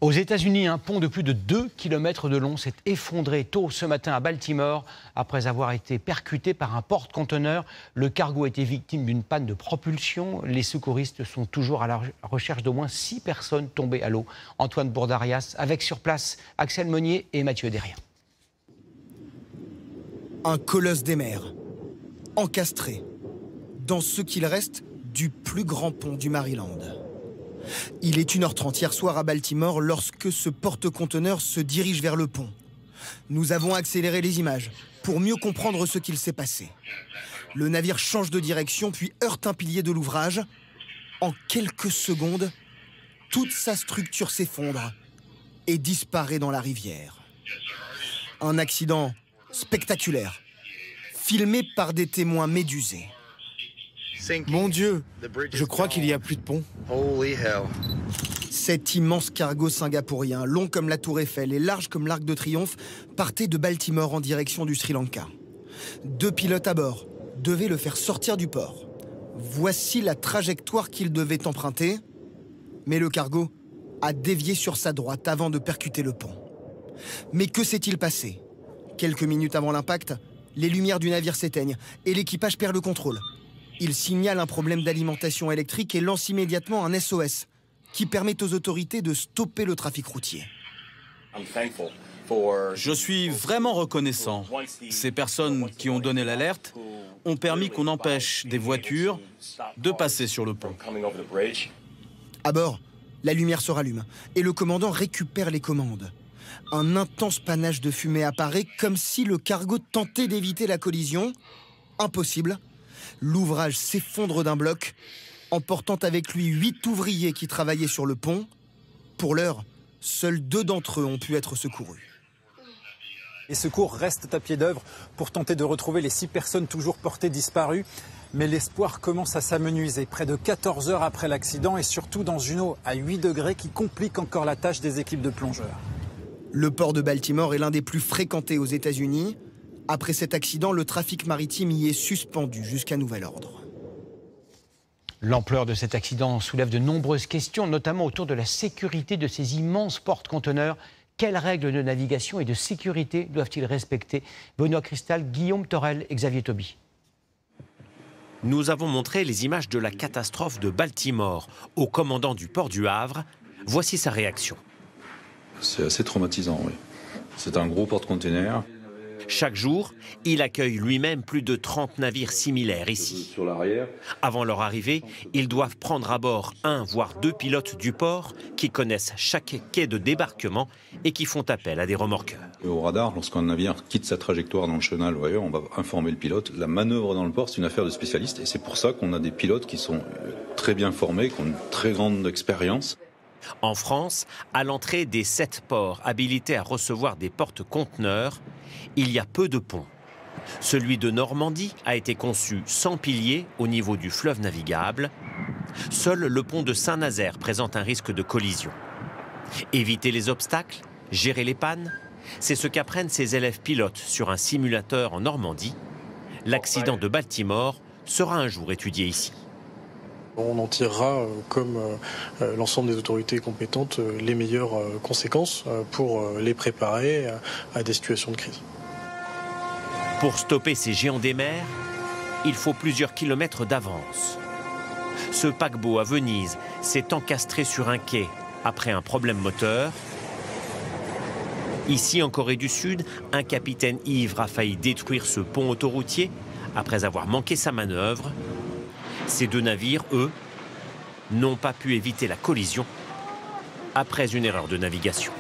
Aux États-Unis, un pont de plus de 2 km de long s'est effondré tôt ce matin à Baltimore après avoir été percuté par un porte-conteneurs. Le cargo a été victime d'une panne de propulsion. Les secouristes sont toujours à la recherche d'au moins 6 personnes tombées à l'eau. Antoine Bourdarias avec sur place Axel Monnier et Mathieu Derrien. Un colosse des mers, encastré dans ce qu'il reste du plus grand pont du Maryland. Il est 1h30 hier soir à Baltimore lorsque ce porte-conteneurs se dirige vers le pont. Nous avons accéléré les images pour mieux comprendre ce qu'il s'est passé. Le navire change de direction puis heurte un pilier de l'ouvrage. En quelques secondes, toute sa structure s'effondre et disparaît dans la rivière. Un accident spectaculaire, filmé par des témoins médusés. Mon Dieu, je crois qu'il n'y a plus de pont. Cet immense cargo singapourien, long comme la Tour Eiffel et large comme l'Arc de Triomphe, partait de Baltimore en direction du Sri Lanka. 2 pilotes à bord devaient le faire sortir du port. Voici la trajectoire qu'il devait emprunter, mais le cargo a dévié sur sa droite avant de percuter le pont. Mais que s'est-il passé? Quelques minutes avant l'impact, les lumières du navire s'éteignent et l'équipage perd le contrôle. Il signale un problème d'alimentation électrique et lance immédiatement un SOS qui permet aux autorités de stopper le trafic routier. Je suis vraiment reconnaissant. Ces personnes qui ont donné l'alerte ont permis qu'on empêche des voitures de passer sur le pont. À bord, la lumière se rallume et le commandant récupère les commandes. Un intense panache de fumée apparaît comme si le cargo tentait d'éviter la collision. Impossible. L'ouvrage s'effondre d'un bloc, emportant avec lui 8 ouvriers qui travaillaient sur le pont. Pour l'heure, seuls 2 d'entre eux ont pu être secourus. Les secours restent à pied d'œuvre pour tenter de retrouver les 6 personnes toujours portées disparues. Mais l'espoir commence à s'amenuiser près de 14 heures après l'accident et surtout dans une eau à 8 degrés qui complique encore la tâche des équipes de plongeurs. Le port de Baltimore est l'un des plus fréquentés aux États-Unis. Après cet accident, le trafic maritime y est suspendu jusqu'à nouvel ordre. L'ampleur de cet accident soulève de nombreuses questions, notamment autour de la sécurité de ces immenses porte-conteneurs. Quelles règles de navigation et de sécurité doivent-ils respecter? Benoît Cristal, Guillaume Torel et Xavier Toby. Nous avons montré les images de la catastrophe de Baltimore au commandant du port du Havre. Voici sa réaction. C'est assez traumatisant, oui. C'est un gros porte-container. Chaque jour, il accueille lui-même plus de 30 navires similaires ici. Avant leur arrivée, ils doivent prendre à bord 1 voire 2 pilotes du port qui connaissent chaque quai de débarquement et qui font appel à des remorqueurs. Au radar, lorsqu'un navire quitte sa trajectoire dans le chenal, on va informer le pilote. La manœuvre dans le port, c'est une affaire de spécialistes et c'est pour ça qu'on a des pilotes qui sont très bien formés, qui ont une très grande expérience. En France, à l'entrée des 7 ports habilités à recevoir des porte-conteneurs, il y a peu de ponts. Celui de Normandie a été conçu sans piliers au niveau du fleuve navigable. Seul le pont de Saint-Nazaire présente un risque de collision. Éviter les obstacles, gérer les pannes, c'est ce qu'apprennent ces élèves pilotes sur un simulateur en Normandie. L'accident de Baltimore sera un jour étudié ici. On en tirera, comme l'ensemble des autorités compétentes, les meilleures conséquences pour les préparer à des situations de crise. Pour stopper ces géants des mers, il faut plusieurs kilomètres d'avance. Ce paquebot à Venise s'est encastré sur un quai après un problème moteur. Ici, en Corée du Sud, un capitaine ivre a failli détruire ce pont autoroutier après avoir manqué sa manœuvre. Ces 2 navires, eux, n'ont pas pu éviter la collision après une erreur de navigation.